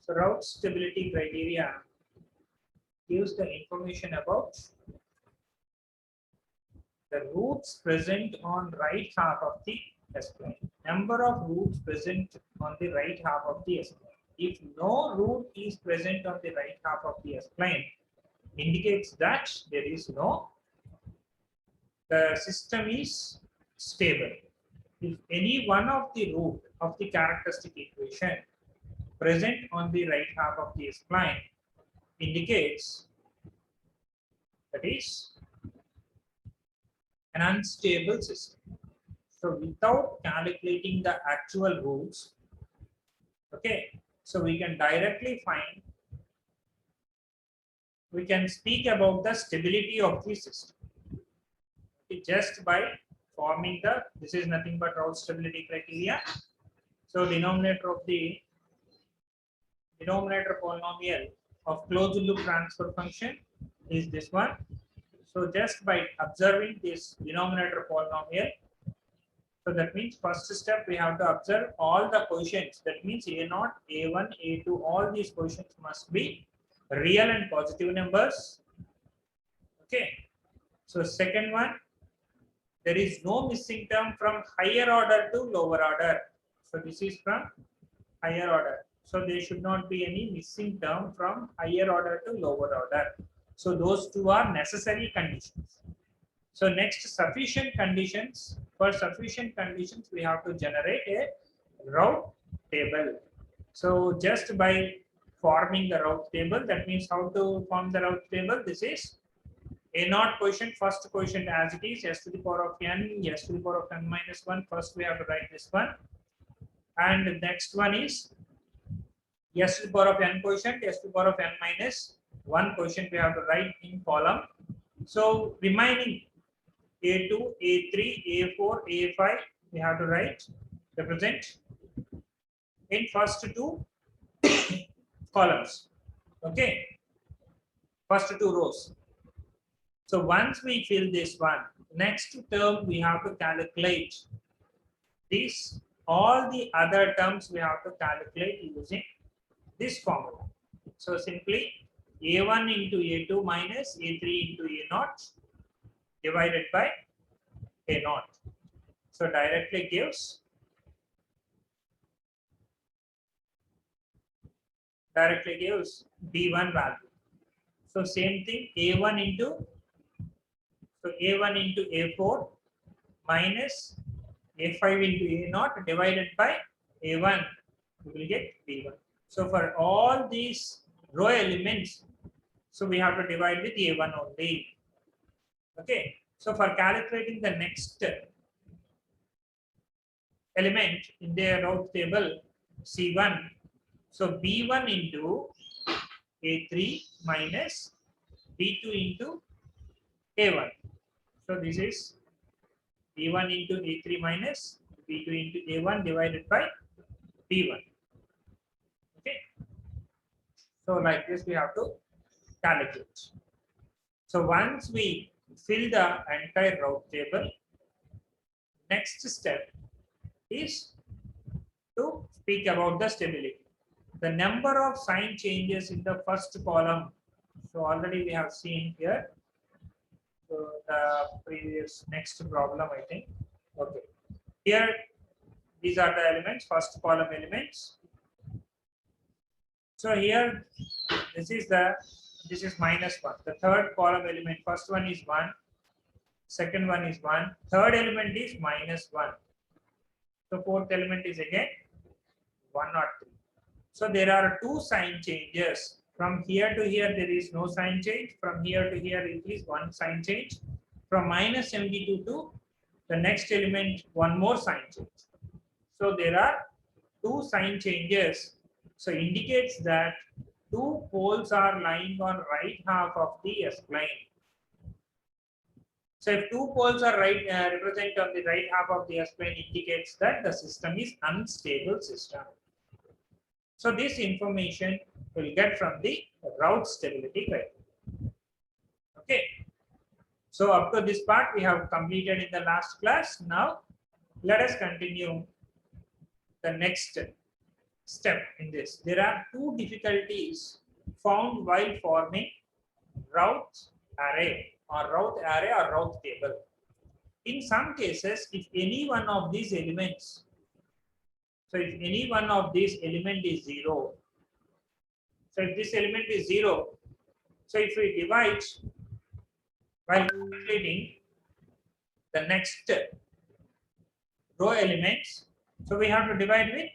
So route stability criteria gives the information about the routes present on right half of the S-plane. Number of routes present on the right half of the S-plane. If no route is present on the right half of the S-plane, indicates that there is no, the system is stable. If any one of the root of the characteristic equation present on the right half of the S-plane indicates that is an unstable system. So without calculating the actual roots, okay, so we can directly find, we can speak about the stability of the system. Okay, just by forming the, this is nothing but route stability criteria. So denominator polynomial of closed loop transfer function is this one. So just by observing this denominator polynomial, so that means first step we have to observe all the quotients. That means A0, A1, A2, all these quotients must be real and positive numbers. Okay. So second one, there is no missing term from higher order to lower order. So this is from higher order. So there should not be any missing term from higher order to lower order. So those two are necessary conditions. So next, sufficient conditions. For sufficient conditions, we have to generate a route table. So just by forming the route table, that means how to form the route table. This is A0 quotient, first quotient as it is, s to the power of n, s to the power of n minus 1. First we have to write this one. And the next one is s to the power of n quotient, s to the power of n minus 1 quotient we have to write in column. So remaining A2, A3, A4, A5 we have to write, represent in first two columns. Okay, first two rows. So once we fill this one, next term we have to calculate this. All the other terms we have to calculate using this formula. So simply A1 into A2 minus A3 into A0 divided by A0. So directly gives B1 value. So same thing, A1 into A4 minus A5 into A0 divided by A1, we will get B1. So for all these row elements, so we have to divide with A1 only. Okay. So for calculating the next element in the route table, C1, so B1 into A3 minus B2 into A1. So this is B1 into A3 minus B2 into A1 divided by B1. Okay. So like this we have to calculate. So once we fill the entire route table, next step is to speak about the stability. The number of sign changes in the first column. So already we have seen here. So the previous next problem, I think. Okay. Here, these are the elements, first column elements. So here, this is minus 1. The third column element, first one is 1. Second one is 1. Third element is minus 1. So fourth element is again 1 or 3. So there are two sign changes. From here to here, there is no sign change. From here to here, it is one sign change. From minus 72 to the next element, one more sign change. So there are two sign changes. So indicates that two poles are lying on right half of the S-plane. So if two poles are represent on the right half of the S-plane, indicates that the system is unstable system. So this information we'll get from the route stability criteria. Okay. So up to this part we have completed in the last class. Now let us continue the next step in this. There are two difficulties found while forming route array or route table. In some cases, if any one of these elements, so if any one of these element is 0, so if this element is 0, so if we divide while calculating the next row elements, so we have to divide with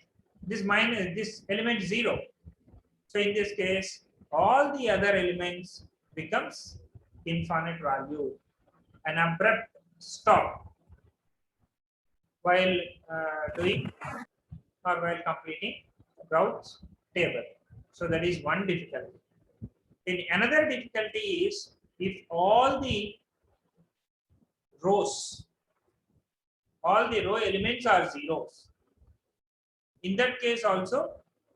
this minus this element 0. So in this case, all the other elements becomes infinite value. An abrupt stop while doing or while completing routes table. So that is one difficulty. Then another difficulty is if all the rows, all the row elements are zeros. In that case also,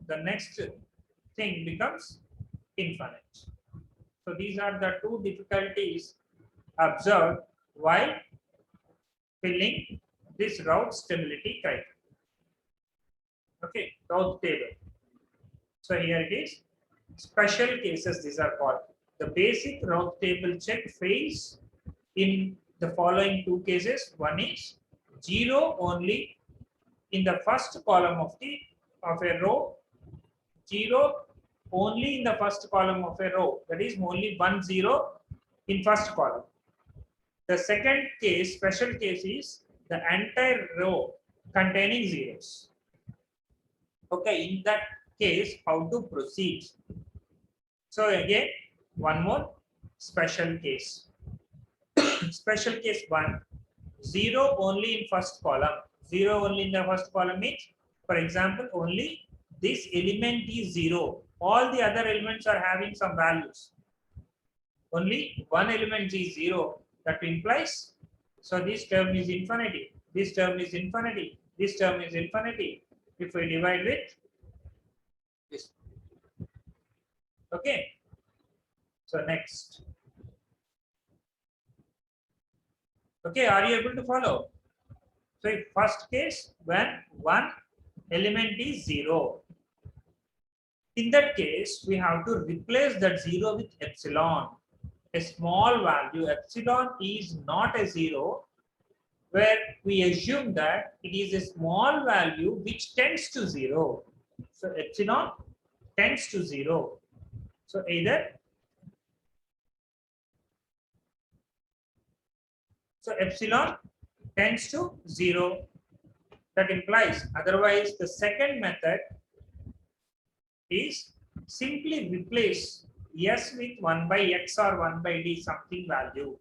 the next thing becomes infinite. So these are the two difficulties observed while filling this route stability criteria. Okay, route table. So here it is. Special cases, these are called. The basic route table check fails in the following two cases. One is 0 only in the first column of a row, 0 only in the first column of a row. That is only 1 0 in first column. The second case, special case, is the entire row containing zeros. Okay, in that case, how to proceed? So again, one more special case. Special case 1, 0 only in first column. 0 only in the first column means, for example, only this element is 0. All the other elements are having some values. Only one element is 0. That implies, so this term is infinity. This term is infinity. This term is infinity. If we divide with this. Okay. So next. Okay, are you able to follow? So in first case, when one element is 0. In that case, we have to replace that 0 with epsilon. A small value. Epsilon is not a 0, where we assume that it is a small value which tends to 0. So epsilon tends to 0. So either, so epsilon tends to 0. That implies, otherwise the second method is simply replace s with 1 by x or 1 by d something value.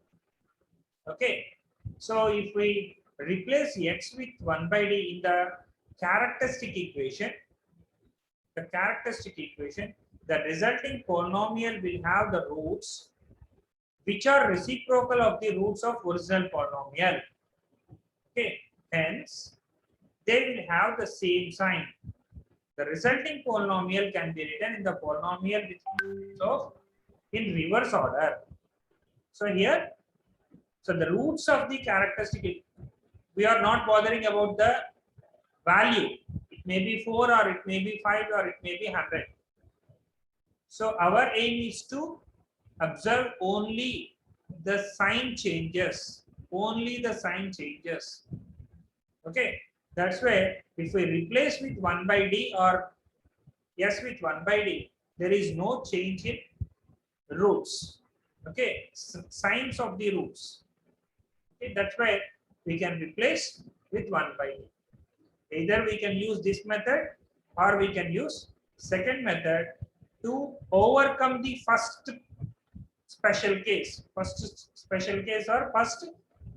Okay. So if we replace x with 1 by d in the characteristic equation, the resulting polynomial will have the roots which are reciprocal of the roots of original polynomial. Okay. Hence, they will have the same sign. The resulting polynomial can be written in the polynomial with roots of in reverse order. So here, so the roots of the characteristic, we are not bothering about the value. It may be 4 or it may be 5 or it may be 100. So our aim is to observe only the sign changes. Only the sign changes. Okay. That's why if we replace with 1 by d or s with 1 by d, there is no change in roots. Okay. Signs of the roots. Okay. That's why we can replace with 1 by d. Either we can use this method or we can use second method to overcome the first special case. First special case or first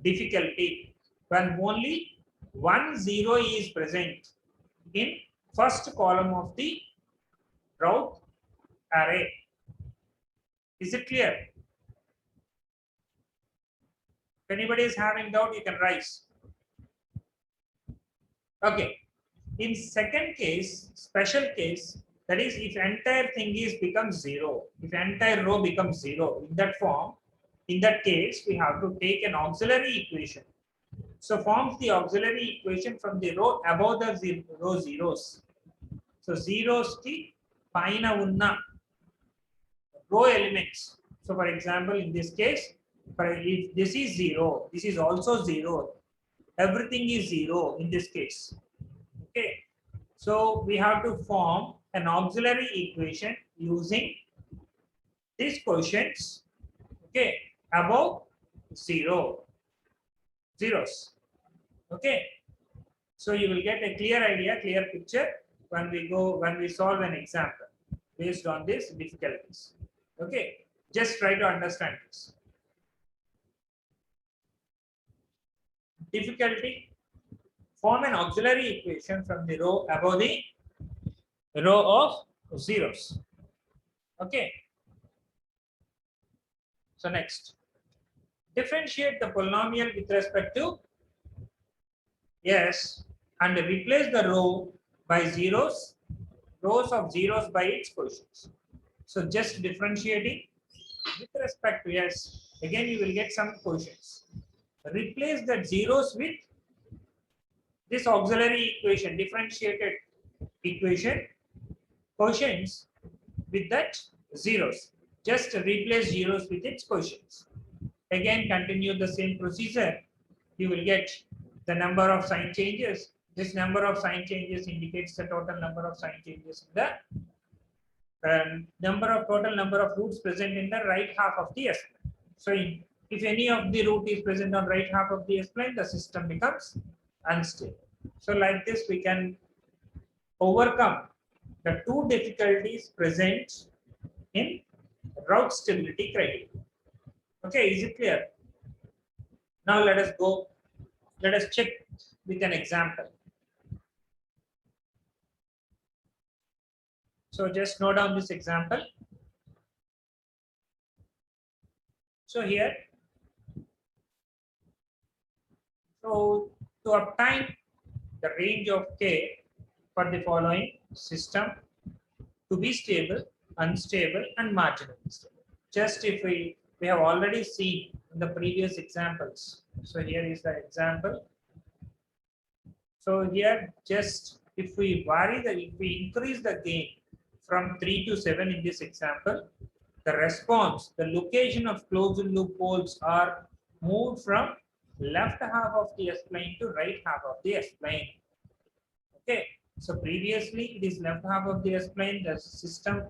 difficulty, when only 1 0 is present in first column of the route array. Is it clear? If anybody is having doubt, you can raise. Okay. In second case, special case, that is if entire thing is becomes 0, if entire row becomes 0, in that form, in that case, we have to take an auxiliary equation. So forms the auxiliary equation from the row above the row zeros. So zeros ki paina unna row elements. So for example, in this case, if this is 0, this is also 0. Everything is 0 in this case. Okay. So we have to form an auxiliary equation using these quotients, okay, above zeros. Okay. So you will get a clear idea, clear picture when we solve an example based on these difficulties. Okay. Just try to understand this. Difficulty: form an auxiliary equation from the row above the row of zeros. Okay. So next, differentiate the polynomial with respect to s and replace the row by rows of zeros by its quotients. So just differentiating with respect to s, again you will get some quotients. Replace that zeros with this auxiliary equation, differentiated equation, quotients with that zeros. Just replace zeros with its quotients. Again, continue the same procedure. You will get the number of sign changes. This number of sign changes indicates the total number of sign changes in the total number of roots present in the right half of the S-plane. So if any of the root is present on right half of the S-plane, the system becomes unstable. So like this, we can overcome the two difficulties present in route stability criteria. Okay, is it clear? Now let us check with an example. So just note down this example. So here, so to obtain the range of K for the following system to be stable, unstable, and marginally stable. Just if we have already seen in the previous examples. So here is the example. So here, just if we increase the gain from 3 to 7 in this example, the response, the location of closed loop poles are moved from left half of the S-plane to right half of the S-plane. Okay, so previously it is left half of the S-plane, the system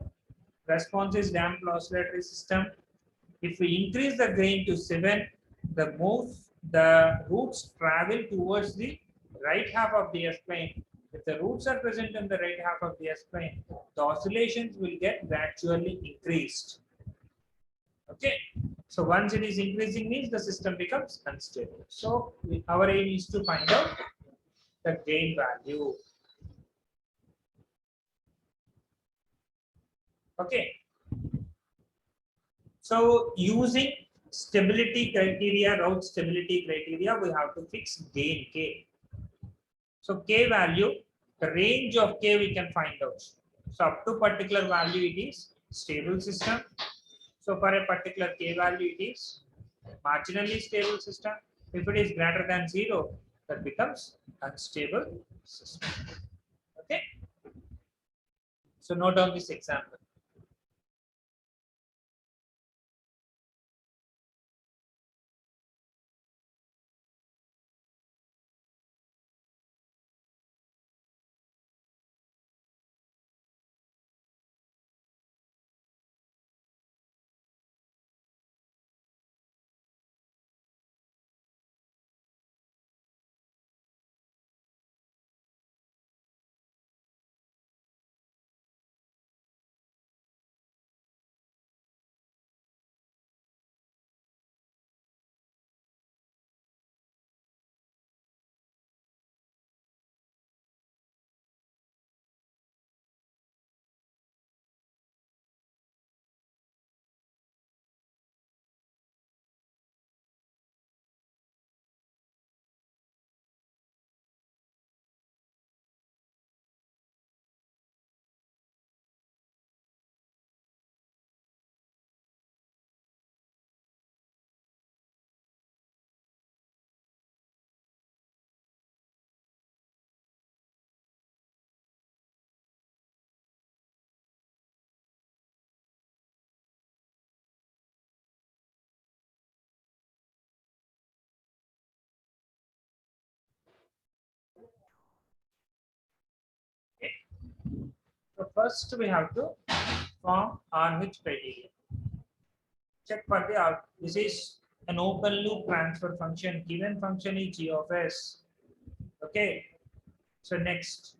response is damped oscillatory system. If we increase the gain to 7, the roots travel towards the right half of the S-plane. If the roots are present in the right half of the S-plane, the oscillations will get gradually increased. Okay, so once it is increasing means the system becomes unstable. So our aim is to find out the gain value. Okay, so using stability criteria, route stability criteria, we have to fix gain K. So K value, the range of K we can find out. So up to particular value it is stable system. So for a particular K value it is marginally stable system. If it is greater than 0, that becomes unstable system. Okay. So note down this example. So first we have to form RH criteria. Check for the out. This is an open loop transfer function. Given function is g of s. Okay. So next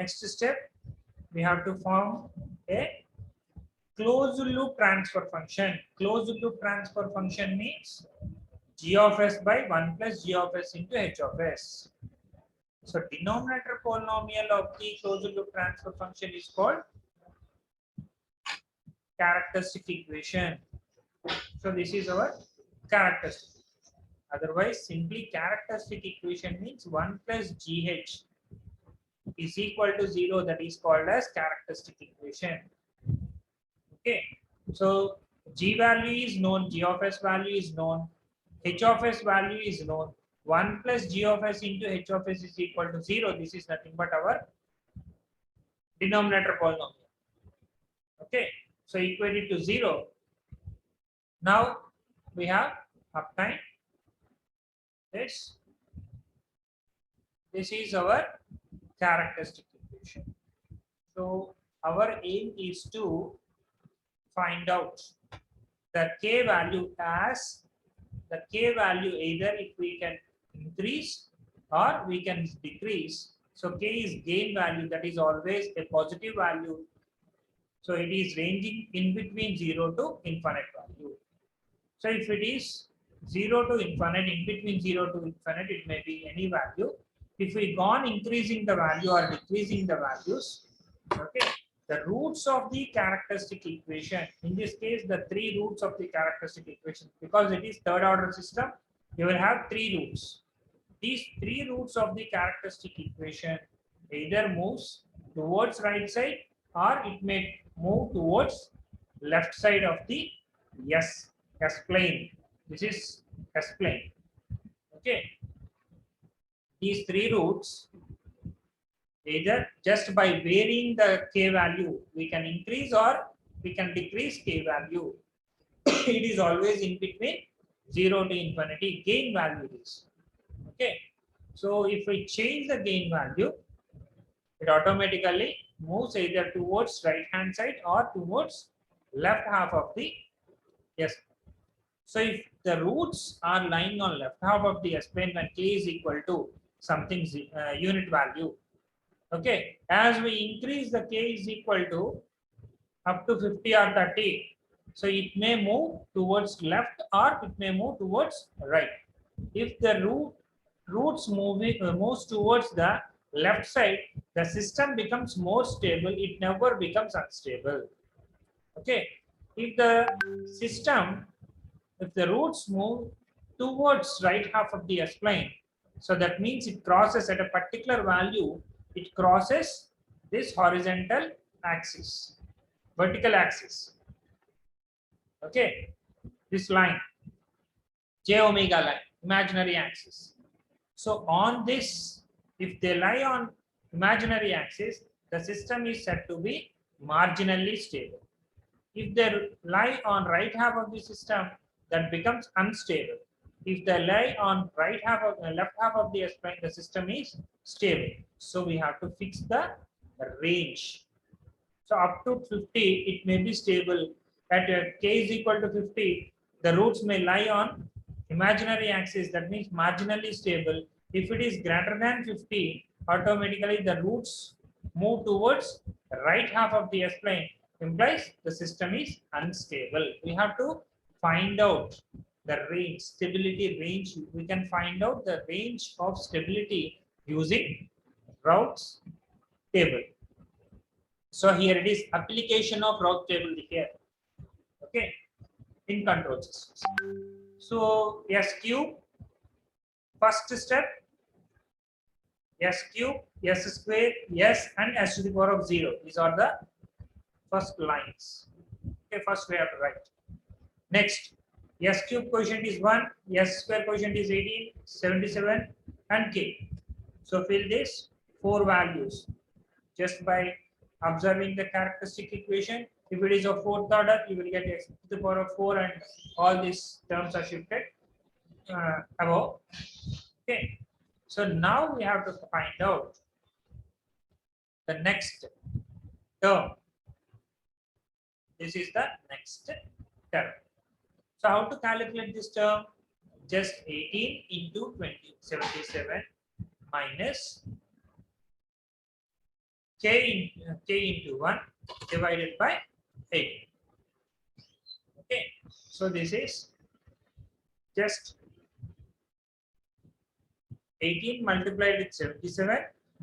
step, we have to form a closed loop transfer function. Closed loop transfer function means g of s by 1 plus g of s into h of s. So denominator polynomial of the closed loop transfer function is called characteristic equation. So this is our characteristic. Otherwise, simply characteristic equation means 1 plus gh is equal to 0. That is called as characteristic equation. Okay. So g value is known, g of s value is known, h of s value is known. 1 plus g of s into h of s is equal to 0. This is nothing but our denominator polynomial. Okay. So equate it to 0. Now we have obtained this. This is our characteristic equation. So our aim is to find out the k value as the k value either if we can increase or we can decrease. So k is gain value, that is always a positive value. So it is ranging in between 0 to infinite value. So if it is 0 to infinite, in between 0 to infinite, it may be any value. If we go on increasing the value or decreasing the values, okay, the roots of the characteristic equation, in this case, the 3 roots of the characteristic equation, because it is third order system, you will have 3 roots. These 3 roots of the characteristic equation either moves towards right side or it may move towards left side of the S plane. This is S plane. Okay. These 3 roots, either just by varying the k value, we can increase or we can decrease k value. It is always in between 0 to infinity. Gain value is. Okay. So if we change the gain value, it automatically moves either towards right hand side or towards left half of the S. So if the roots are lying on left half of the S plane when k is equal to something unit value, okay, as we increase the k is equal to up to 50 or 30, so it may move towards left or it may move towards right. If the roots moves towards the left side, the system becomes more stable, it never becomes unstable. Okay, if the roots move towards right half of the S plane, so that means it crosses at a particular value, it crosses this horizontal axis, vertical axis. Okay, this line, j omega line, imaginary axis. So on this, if they lie on imaginary axis, the system is said to be marginally stable. If they lie on right half of the system, that becomes unstable. If they lie on right half of left half of the S plane, the system is stable. So we have to fix the range. So up to 50, it may be stable. At k is equal to 50, the roots may lie on imaginary axis. That means marginally stable. If it is greater than 50, automatically the roots move towards the right half of the S plane, implies the system is unstable. We have to find out the range, stability range. We can find out the range of stability using Raoult's table. So here it is application of Raoult table here. Okay, in control systems. So S cube, first step, S cube, S square, S and S to the power of 0. These are the first lines. Okay, first we have to write. Next, S cube quotient is 1, S square quotient is 18, 77 and K. So fill this 4 values just by observing the characteristic equation. If it is of 4th order, you will get x to the power of 4 and all these terms are shifted above. Okay. So now we have to find out the next term. This is the next term. So how to calculate this term? Just 18 into 77 minus k into 1 divided by 8. Okay, so this is just 18 multiplied with 77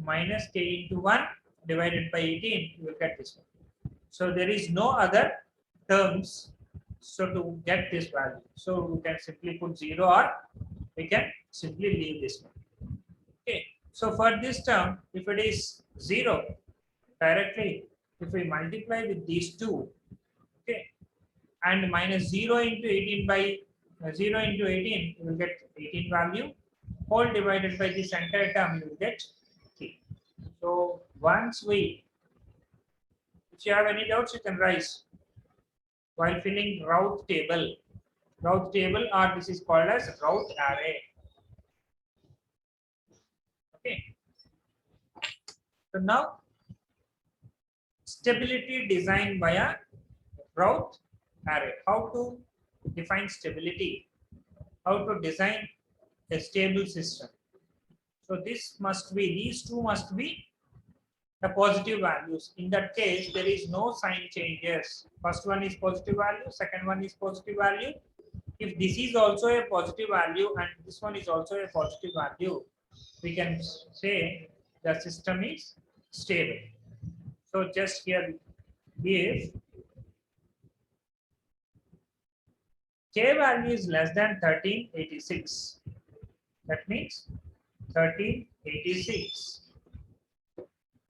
minus k into 1 divided by 18, you will get this one. So there is no other terms so to get this value. So we can simply put 0 or we can simply leave this one. Okay, so for this term, if it is 0, directly if we multiply with these two, okay, and minus 0 into 18 by 0 into 18, you will get 18 value. Whole divided by this entire term, you will get 3. So once we, if you have any doubts, you can raise while filling Routh table. Routh table, or this is called as Routh array. Okay. So now stability design via Routh array. How to define stability? How to design a stable system? So this must be, these two must be the positive values. In that case, there is no sign changes. First one is positive value, second one is positive value. If this is also a positive value and this one is also a positive value, we can say the system is stable. So just here, if k value is less than 1386, that means 1386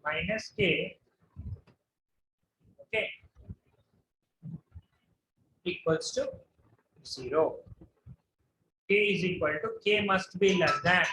minus k, okay, equals to 0. K is equal to, k must be less than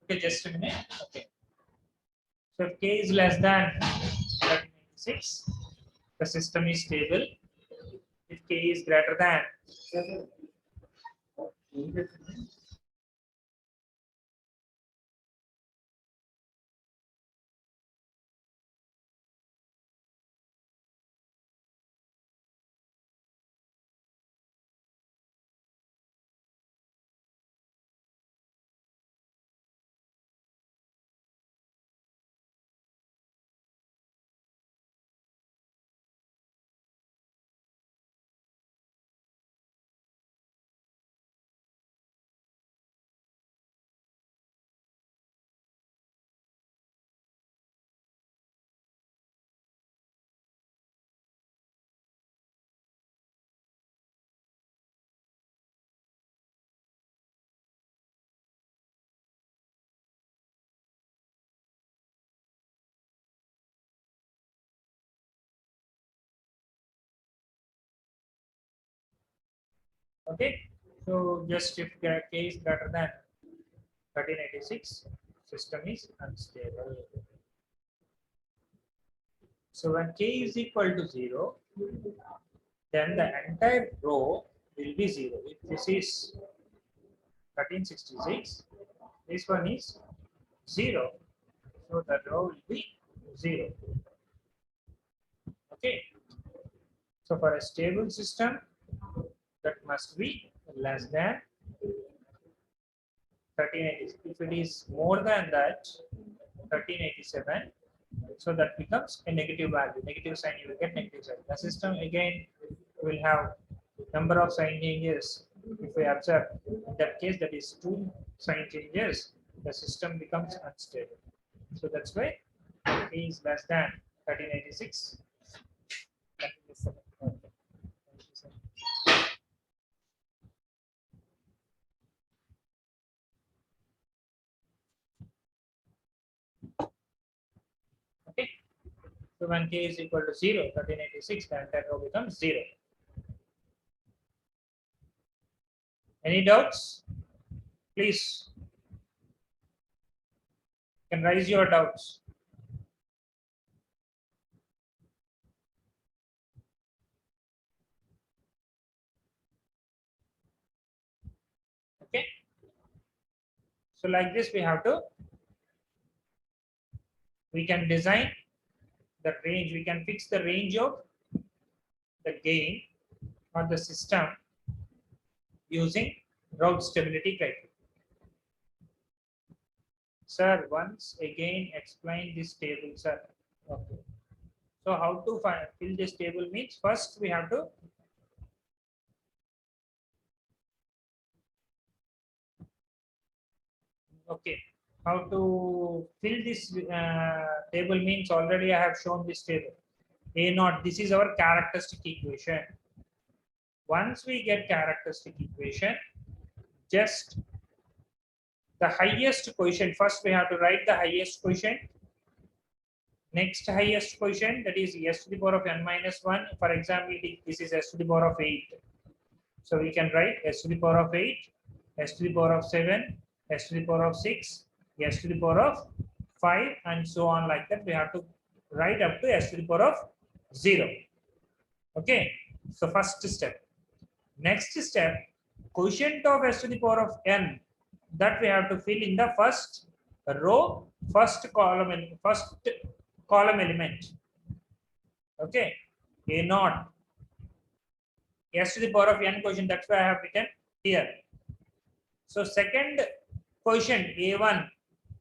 okay, just a minute. Okay. So if k is less than 1386, the system is stable. If k is greater than, okay. So just if k is greater than 1386, system is unstable. So when k is equal to 0, then the entire row will be 0. If this is 1366. This one is 0. So the row will be 0. Okay. So for a stable system, that must be less than 1386. If it is more than that, 1387, so that becomes a negative value. Negative sign, you will get negative sign. The system again will have number of sign changes. If we observe, in that case, that is 2 sign changes, the system becomes unstable. So that's why it is less than 1386. Okay. So when k is equal to 0, 1386, the entire row becomes 0. Any doubts? Please, you can raise your doubts. Okay. So like this, we can design the range, we can fix the range of the gain or the system using route stability criteria. Sir, once again explain this table, sir. Okay. So how to fill this table means first we have to how to fill this table means already I have shown this table. A naught, this is our characteristic equation. Once we get characteristic equation, just the highest quotient, first we have to write the highest quotient. Next highest quotient, that is s to the power of n minus 1. For example, this is s to the power of 8. So we can write s to the power of 8, s to the power of 7, s to the power of 6, s to the power of 5, and so on like that. We have to write up to s to the power of 0. Okay. So first step. Next step, quotient of s to the power of n, that we have to fill in the first row, first column element. Okay. A naught, s to the power of n quotient, that's why I have written here. So second quotient a1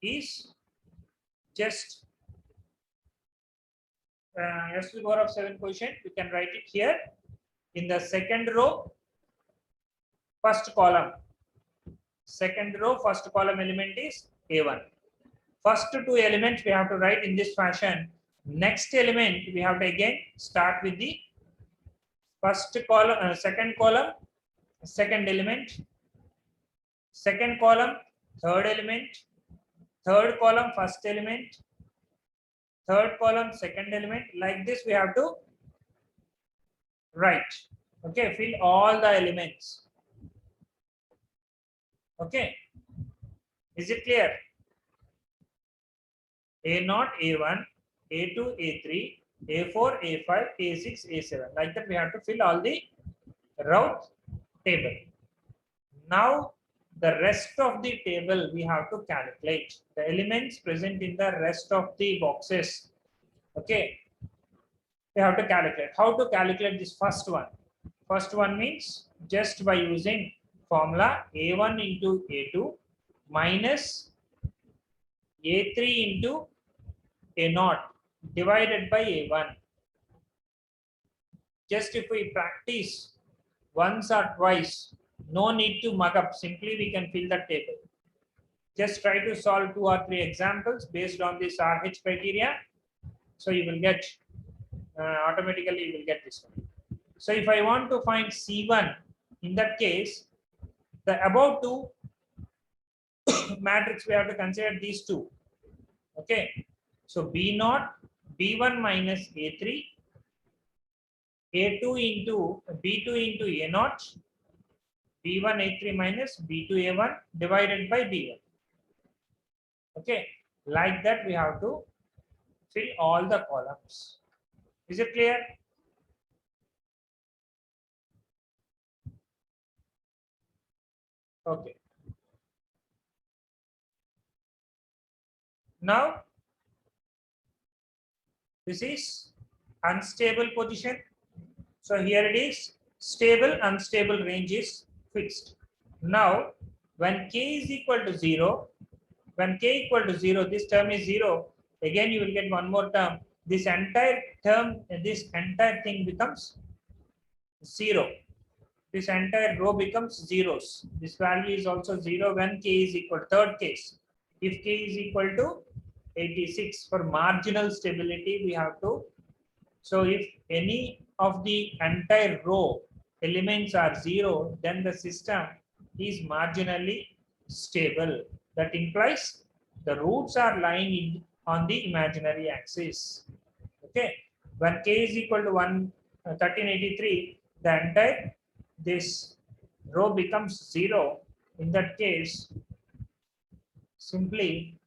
is just s to the power of 7 quotient. We can write it here in the second row, first column. Second row, first column element is a1. First two elements we have to write in this fashion. Next element we have to again start with the first column, second column, second element, second column, third element, third column, first element, third column, second element. Like this we have to write. Okay, fill all the elements. Okay, is it clear? A0, A1, A2, A3, A4, A5, A6, A7. Like that we have to fill all the route table. Now the rest of the table we have to calculate. The elements present in the rest of the boxes. Okay. We have to calculate. How to calculate this first one? First one means just by using formula A1 into A2 minus A3 into A0 divided by A1. Just if we practice once or twice, no need to mug up. Simply we can fill the table. Just try to solve 2 or 3 examples based on this RH criteria. So you will get automatically you will get this one. So if I want to find C1, in that case, the above two matrix we have to consider these two. Okay. So B0, B1 minus A3, A2 into B2 into A0, B1 A3 minus B2 A1 divided by B1. Okay. Like that we have to fill all the columns. Is it clear? Okay. Now this is unstable position. So here it is stable, unstable range is fixed. Now when k is equal to 0, when k equal to 0, this term is 0. Again you will get one more term. This entire term, this entire thing becomes 0. This entire row becomes zeros. This value is also 0 when k is equal. Third case, if k is equal to 86, for marginal stability we have to. So if any of the entire row elements are 0, then the system is marginally stable. That implies the roots are lying on the imaginary axis. Okay, when k is equal to 1383, the entire this row becomes 0. In that case, simply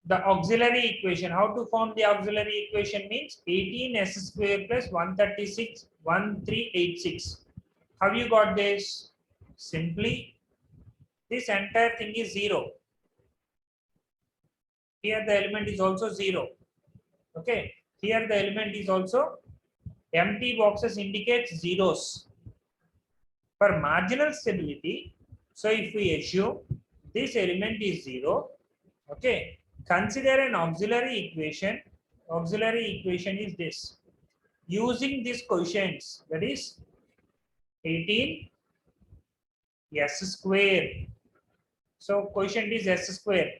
the auxiliary equation, how to form the auxiliary equation means 18s square plus 136 1386. How you got this? Simply this entire thing is 0. Here the element is also 0. Okay, here the element is also empty boxes indicates zeros. For marginal stability, so if we assume this element is 0, okay, consider an auxiliary equation. Auxiliary equation is this. Using these quotients, that is 18 s square. So quotient is s square.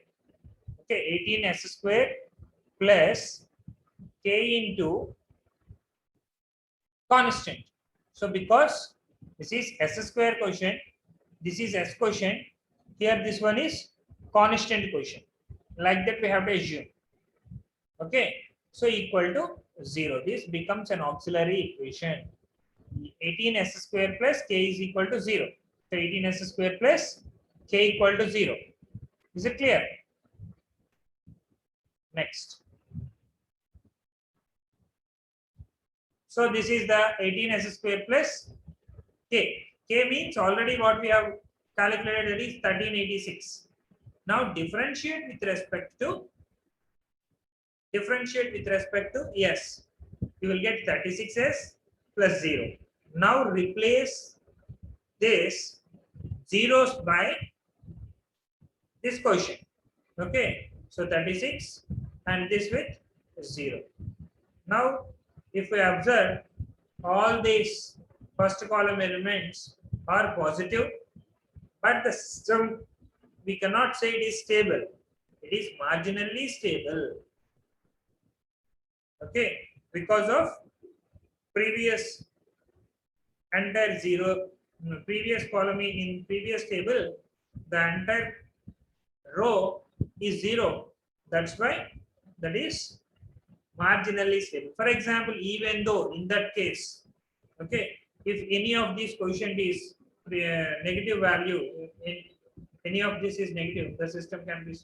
Okay, 18 s square plus k into constant. So because this is s square quotient, this is s quotient, here this one is constant quotient. Like that we have to assume. Okay, so equal to 0. This becomes an auxiliary equation. 18s square plus k is equal to 0. So 18s square plus k equal to 0. Is it clear? Next. So this is the 18s square plus k. K means already what we have calculated, that is 1386. Now differentiate with respect to s. You will get 36s plus 0. Now replace this zeros by this quotient. Okay, so 36 and this with 0. Now if we observe, all these first column elements are positive, but the system, we cannot say it is stable. It is marginally stable. Okay, because of previous entire 0, previous column in previous table, the entire row is 0. That's why that is marginally stable. For example, even though in that case, okay, if any of these quotient is negative value, in any of this is negative, the system can be,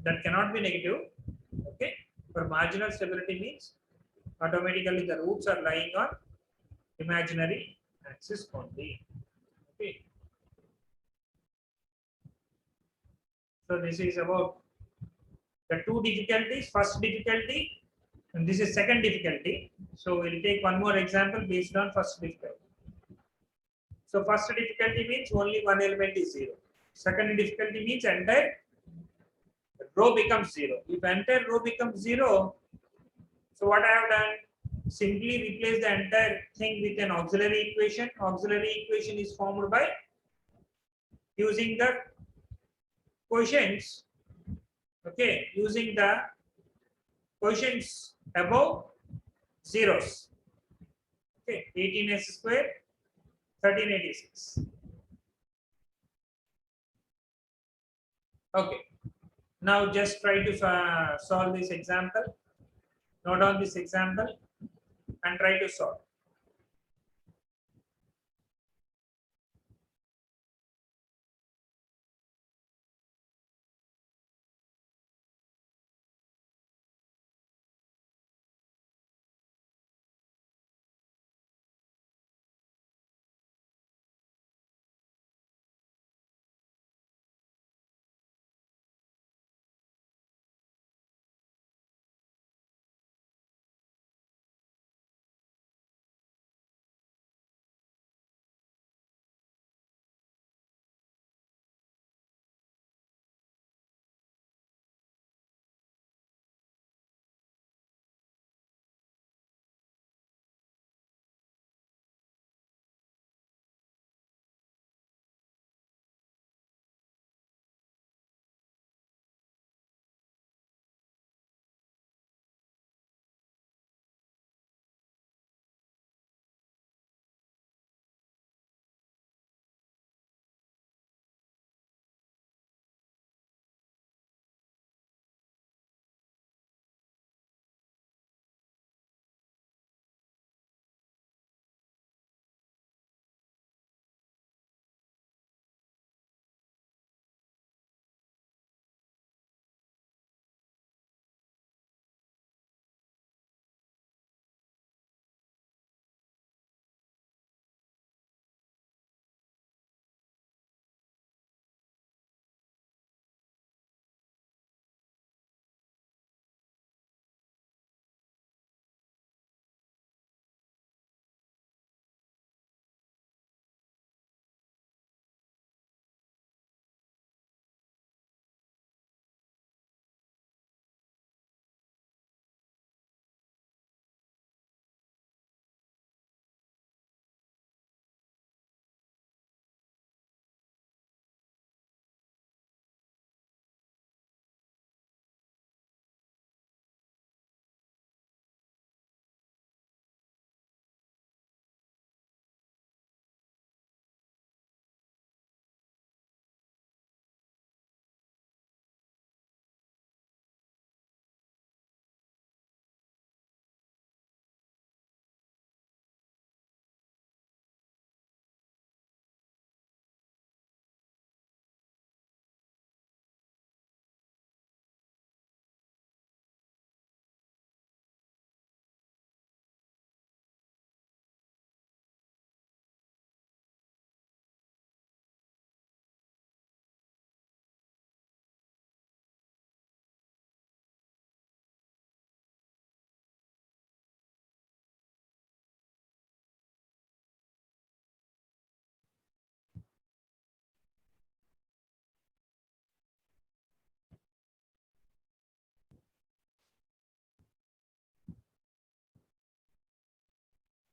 that cannot be negative. Okay, for marginal stability means automatically the roots are lying on imaginary axis only. Okay, so this is about the two difficulties. First difficulty, and this is second difficulty. So we'll take one more example based on first difficulty. So first difficulty means only one element is 0. Second difficulty means entire row becomes 0. If entire row becomes 0, so what I have done? Simply replace the entire thing with an auxiliary equation. Auxiliary equation is formed by using the quotients. Okay, using the quotients above zeros. Okay, 18s square, 1386. Okay, now just try to solve this example. Note down this example and try to solve.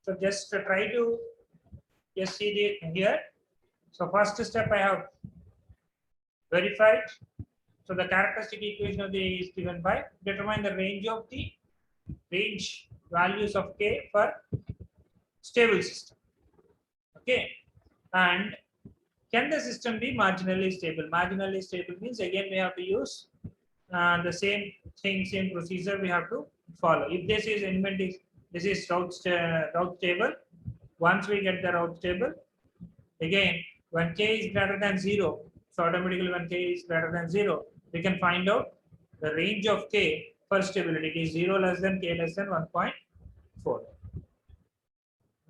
So just try to just see the here. So first step I have verified. So the characteristic equation of the A is given by determine the range of the range values of K for stable system. Okay, and can the system be marginally stable? Marginally stable means again we have to use the same thing, same procedure we have to follow. If this is element is this is route table. Once we get the route table, again when K is greater than 0, so automatically when K is greater than 0, we can find out the range of K for stability. It is 0 less than K less than 1.4.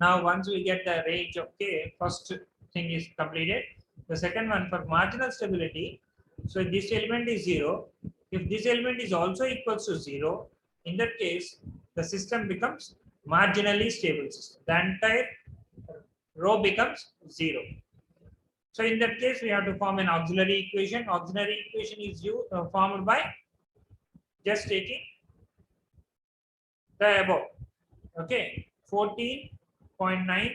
Now once we get the range of K, first thing is completed. The second one for marginal stability. So this element is 0. If this element is also equals to 0, in that case, the system becomes marginally stable system. The entire row becomes 0. So in that case, we have to form an auxiliary equation. Auxiliary equation is formed by just taking the above. Okay, 14.9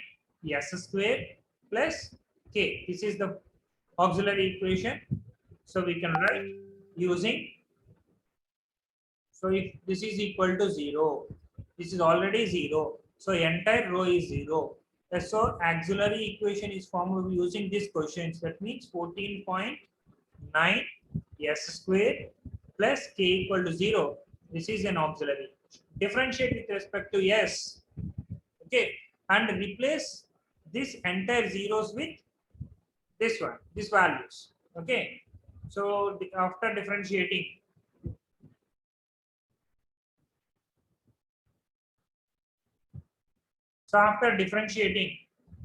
S square plus K. This is the auxiliary equation. So we can write using. So if this is equal to 0, this is already 0. So entire row is 0. So auxiliary equation is formed using this quotient. That means 14.9 S square plus K equal to 0. This is an auxiliary. Differentiate with respect to S. Okay, and replace this entire zeros with this one, these values. Okay, so after differentiating,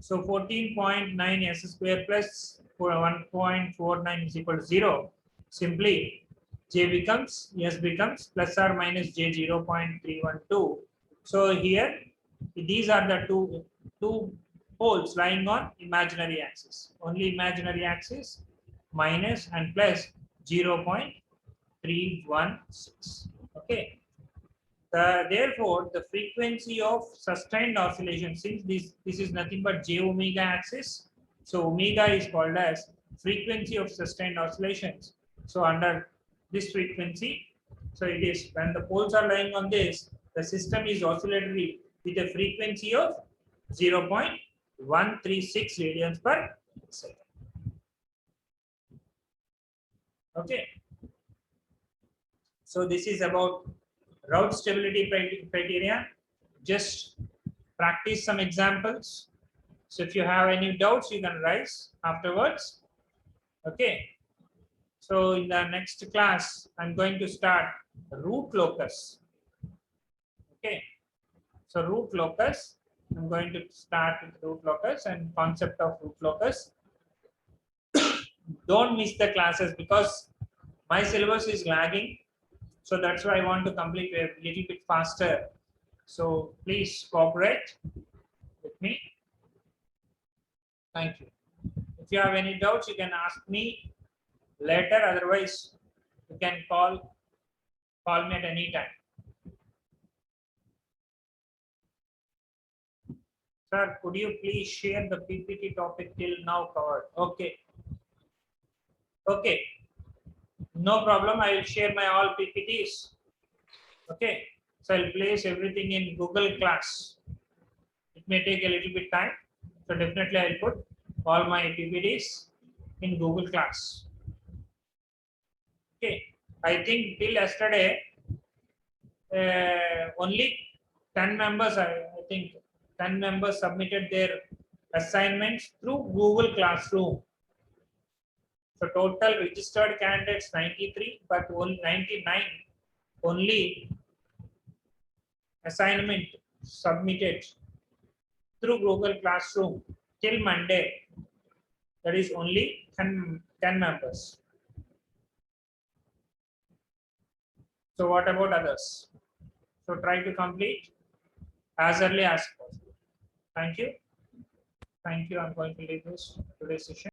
so 14.9 S square plus 1.49 is equal to 0. Simply J becomes, S becomes plus or minus J 0.312. So here, these are the two poles lying on imaginary axis. Only imaginary axis minus and plus 0.316. Okay. Therefore, the frequency of sustained oscillation, since this is nothing but j omega axis, so omega is called as frequency of sustained oscillations. So under this frequency, so it is when the poles are lying on this, the system is oscillatory with a frequency of 0.136 radians per second. Okay. So this is about route stability criteria. Just practice some examples. So if you have any doubts, you can raise afterwards. Okay. So in the next class, I'm going to start root locus. Okay. So root locus, I'm going to start with root locus and concept of root locus. Don't miss the classes because my syllabus is lagging. So that's why I want to complete a little bit faster. So please cooperate with me. Thank you. If you have any doubts, you can ask me later. Otherwise, you can call me at any time. Sir, could you please share the PPT topic till now covered? Okay. Okay. No problem. I will share my all PPTs. Okay. So I'll place everything in Google Class. It may take a little bit time. So definitely I'll put all my PPTs in Google Class. Okay. I think till yesterday, only 10 members, I think 10 members submitted their assignments through Google Classroom. So total registered candidates 93, but only 99 only assignment submitted through Google Classroom till Monday. That is only 10 members. So what about others? So try to complete as early as possible. Thank you. Thank you. I'm going to leave this today's session.